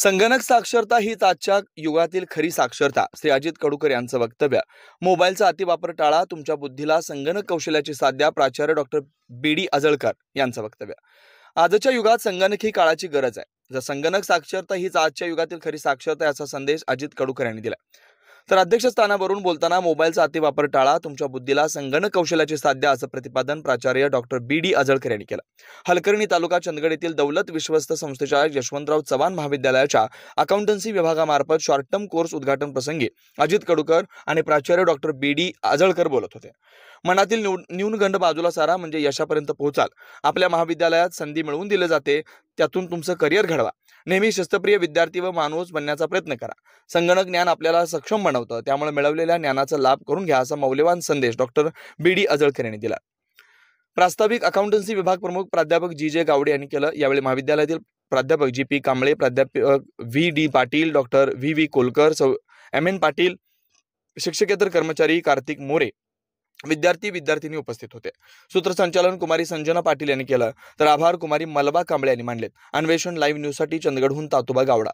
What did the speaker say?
संगणक साक्षरता हीच आजच्या युगातील खरी साक्षरता. श्री अजित कडूकर यांचं वक्तव्य. मोबाईलचा अतिवापर टाळा, तुमच्या बुद्धीला संगणक कौशल्याची साथ द्या. प्राचार्य डॉक्टर बी.डी. आजळकर यांचं वक्तव्य. आजच्या युगात संगणक ही काळाची गरज आहे. जर संगणक साक्षरता हीच आजच्या युगातील खरी साक्षरता याचा संदेश अजित कडूकर यांनी दिला. तर अध्यक्षस्थानावरून बोलताना मोबाईलचा अतिवापर टाळा, तुमच्या बुद्धीला संगणक कौशल्याची साथ द्या असं प्रतिपादन प्राचार्य डॉक्टर बी.डी. आजळकर यांनी केलं. हलकर्णी तालुका चंदगड येथील दौलत विश्वस्त संस्थेच्या यशवंतराव चव्हाण महाविद्यालयाच्या अकाउंटन्सी विभागामार्फत शॉर्ट टर्म कोर्स उद्घाटन प्रसंगी अजित कडूकर आणि प्राचार्य डॉक्टर बी.डी. आजळकर बोलत होते. मनातील न्यूनगंड बाजूला सारा, म्हणजे यशापर्यंत पोहोचाल. आपल्या महाविद्यालयात संधी मिळवून दिली जाते, त्यातून तुमचं करिअर घडवा. नेहमी शिस्तप्रिय विद्यार्थी व माणूस बनण्याचा प्रयत्न करा. संगणक ज्ञान आपल्याला सक्षम बनवतं, त्यामुळे मिळवलेल्या ज्ञानाचा लाभ करून घ्या असा मौल्यवान संदेश डॉक्टर बी.डी. आजळकर यांनी दिला. प्रास्ताविक अकाउंटन्सी विभाग प्रमुख प्राध्यापक जी.जे. गावडे यांनी केलं. यावेळी महाविद्यालयातील प्राध्यापक जी.पी. कांबळे, प्राध्यापक व्ही.डी. पाटील, डॉक्टर व्ही.व्ही. कोलकर, एम.एन. पाटील, शिक्षकेतर कर्मचारी कार्तिक मोरे, विद्यार्थी-विद्यार्थिनी उपस्थित होते. सूत्रसंचालन कुमारी संजना पाटील यांनी केलं. तर आभार कुमारी मलबा कांबळे यांनी मांडलेत. अन्वेषण लाईव्ह न्यूजसाठी चंदगडहून तातोबा गावडा.